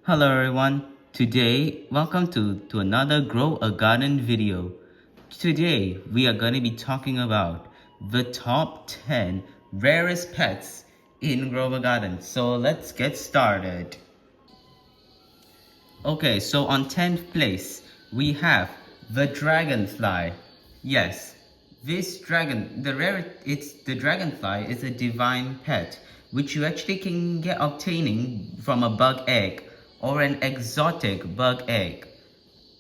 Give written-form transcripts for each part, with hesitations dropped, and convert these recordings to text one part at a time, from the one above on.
Hello everyone, welcome to another Grow a Garden video. Today we are going to be talking about the top 10 rarest pets in Grow a Garden. So let's get started. Okay, so on 10th place we have the Dragonfly. Yes, the Dragonfly is a divine pet which you actually can get obtaining from a bug egg or an exotic bug egg.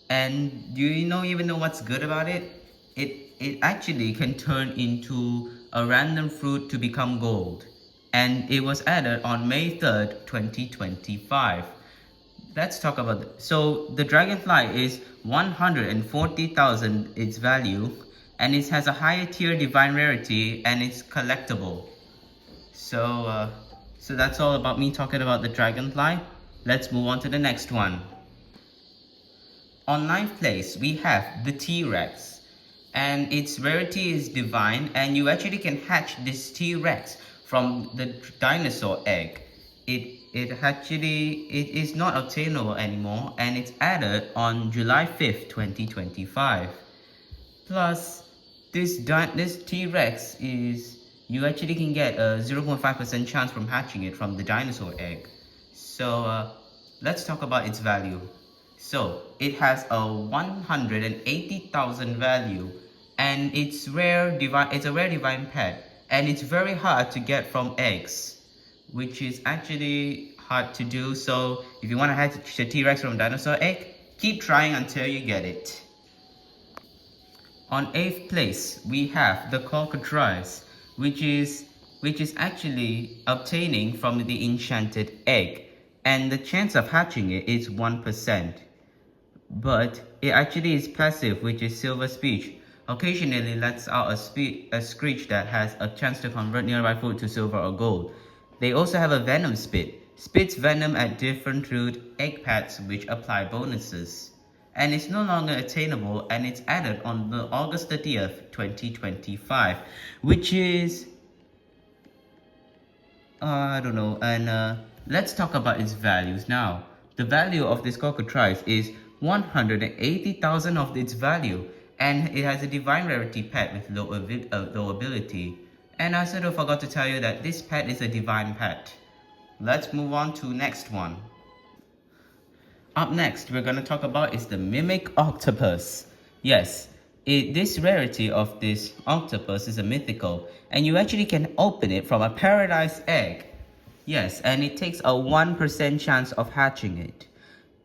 And do you even know what's good about it? It actually can turn into a random fruit to become gold. And it was added on May 3rd, 2025. Let's talk about it. So the Dragonfly is 140,000 its value, and it has a higher tier divine rarity, and it's collectible. So that's all about me talking about the Dragonfly. Let's move on to the next one. On 9th place, we have the T-Rex, and its rarity is divine, and you actually can hatch this T-Rex from the dinosaur egg. It is not obtainable anymore, and it's added on July 5th, 2025. Plus, this T-Rex you actually can get a 0.5% chance from hatching it from the dinosaur egg. So let's talk about its value. So it has a 180,000 value, and it's a rare divine pet, and it's very hard to get from eggs, which is actually hard to do. So if you want to hatch a T-Rex from dinosaur egg, keep trying until you get it. On 8th place, we have the Cockatrice, which is actually obtaining from the enchanted egg, and the chance of hatching it is 1%. But it actually is passive, which is silver speech. Occasionally lets out a screech that has a chance to convert nearby food to silver or gold. They also have a venom spits venom at different root egg pads, which apply bonuses. And it's no longer attainable, and it's added on the August 30th, 2025, which is I don't know. And let's talk about its values now. The value of this Cockatrice is 180,000 of its value, and it has a divine rarity pet with low ability. And I sort of forgot to tell you that this pet is a divine pet. Let's move on to next one. Up next, we're going to talk about is the Mimic Octopus. Yes, this rarity of this octopus is a mythical, and you actually can open it from a paradise egg. Yes, and it takes a 1% chance of hatching it.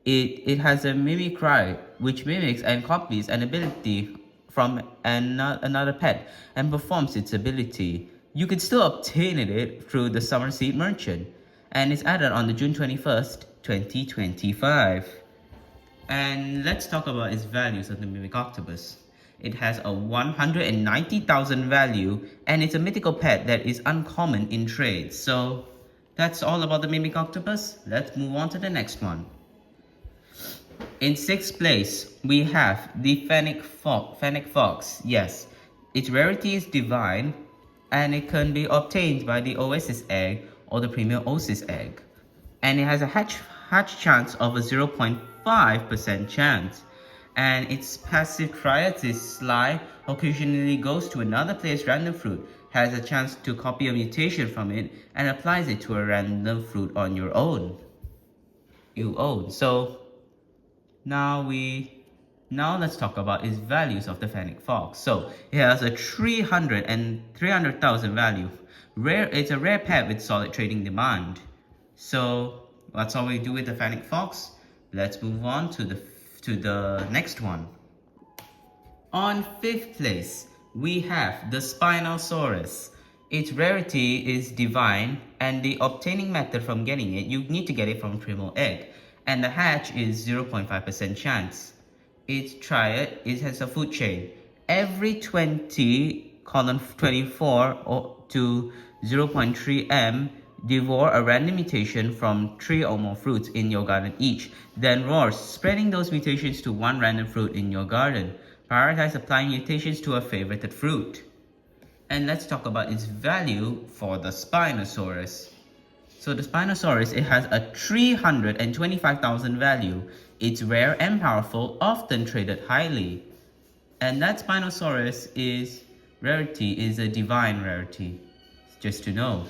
It has a mimicry, which mimics and copies an ability from another pet and performs its ability. You can still obtain it through the Summer Seed Merchant, and it's added on the June 21st, 2025. And let's talk about its values of the Mimic Octopus. It has a 190,000 value, and it's a mythical pet that is uncommon in trade. So that's all about the Mimic Octopus. Let's move on to the next one. In 6th place, we have the Fennec Fox. Yes, its rarity is divine, and it can be obtained by the Oasis egg or the Premier Oasis egg. And it has a hatch chance of a 0.5% chance. And its passive triad is Sly, occasionally goes to another player's random fruit, has a chance to copy a mutation from it, and applies it to a random fruit on your own. So now let's talk about its values of the Fennec Fox. So it has a 300,000 value. It's a rare pet with solid trading demand. So that's all we do with the Fennec Fox. Let's move on to the next one. On 5th place, we have the Spinosaurus. Its rarity is divine, and the obtaining method from getting it, you need to get it from Primo egg, and the hatch is 0.5% chance. Its triad, it has a food chain. Every 20:24 to 0.3 m, devour a random mutation from 3 or more fruits in your garden each, then roars, spreading those mutations to one random fruit in your garden. Prioritize applying mutations to a favorited fruit. And let's talk about its value for the Spinosaurus. So the Spinosaurus, it has a 325,000 value. It's rare and powerful, often traded highly. And that Spinosaurus rarity is a divine rarity, just to know.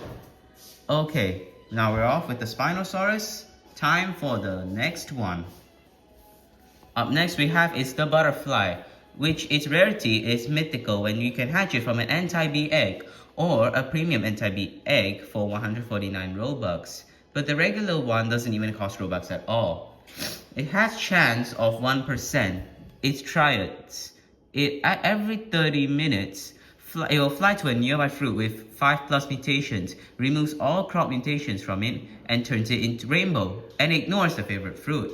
Okay, now we're off with the Spinosaurus. Time for the next one. Up next we have is the butterfly, which its rarity is mythical when you can hatch it from an anti-bee egg or a premium anti-bee egg for 149 Robux. But the regular one doesn't even cost Robux at all. It has chance of 1%. It's triads. At every 30 minutes, it will fly to a nearby fruit with 5+ mutations, removes all crop mutations from it, and turns it into rainbow, and ignores the favorite fruit.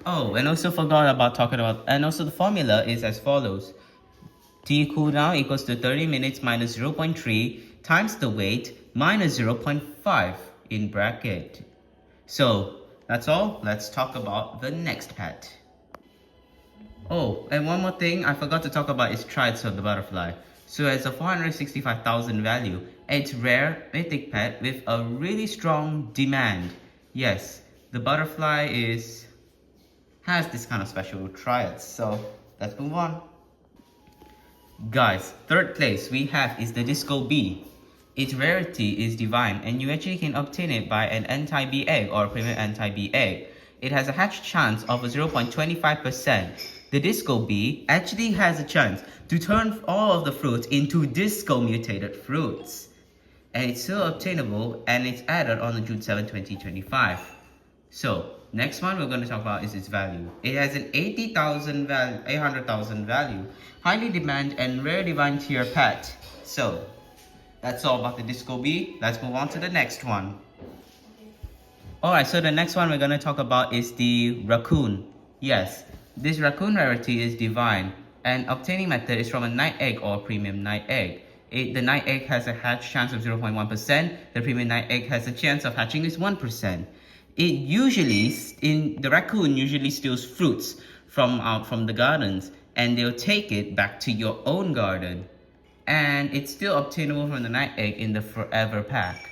Oh, and also forgot about and also the formula is as follows. T cooldown equals to 30 minutes minus 0.3 times the weight minus 0.5 in bracket. So, that's all. Let's talk about the next pet. Oh, and one more thing I forgot to talk about is triads of the butterfly. So it's a 465,000 value. It's rare mythic pet with a really strong demand. Yes, the butterfly has this kind of special triads. So let's move on. Guys, third place we have is the Disco Bee. Its rarity is divine and you actually can obtain it by an anti-bee egg or a premium anti-bee egg. It has a hatch chance of 0.25%. The Disco Bee actually has a chance to turn all of the fruits into disco mutated fruits. And it's still obtainable and it's added on June 7, 2025. So, next one we're going to talk about is its value. It has an 800,000 value, highly demand and rare divine tier pet. So, that's all about the Disco Bee. Let's move on to the next one. Alright, so the next one we're going to talk about is the Racoon. Yes, this Racoon rarity is divine, and obtaining method is from a night egg or premium night egg. The night egg has a hatch chance of 0.1%, the premium night egg has a chance of hatching is 1%. The Racoon usually steals fruits from the gardens, and they'll take it back to your own garden. And it's still obtainable from the night egg in the forever pack.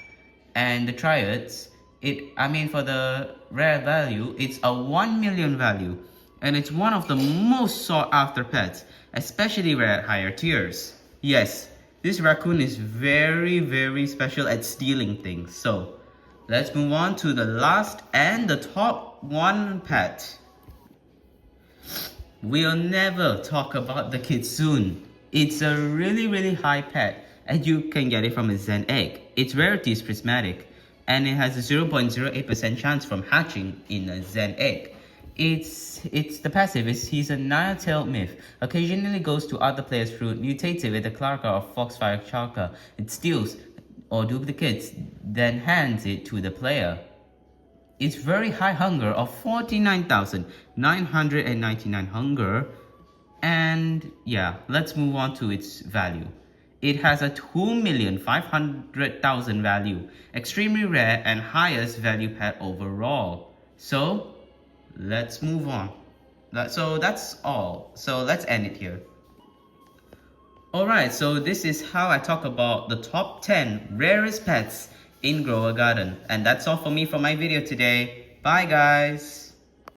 And the triads, for the rare value, it's a 1 million value. And it's one of the most sought after pets, especially rare at higher tiers. Yes, this Racoon is very, very special at stealing things. So, let's move on to the last and the top one pet. We'll never talk about the Kitsune. It's a really, really high pet, and you can get it from a Zen egg. Its rarity is prismatic, and it has a 0.08% chance from hatching in a Zen egg. It's the passive. He's a nine-tailed myth. Occasionally goes to other players' fruit, mutates it with a Clarka or Foxfire Chalka. It steals or duplicates, then hands it to the player. Its very high hunger of 49,999 hunger. And yeah, let's move on to its value. It has a 2,500,000 value, extremely rare and highest value pet overall. So let's move on. So that's all. So let's end it here. Alright, so this is how I talk about the top 10 rarest pets in Grow a Garden. And that's all for me for my video today. Bye guys!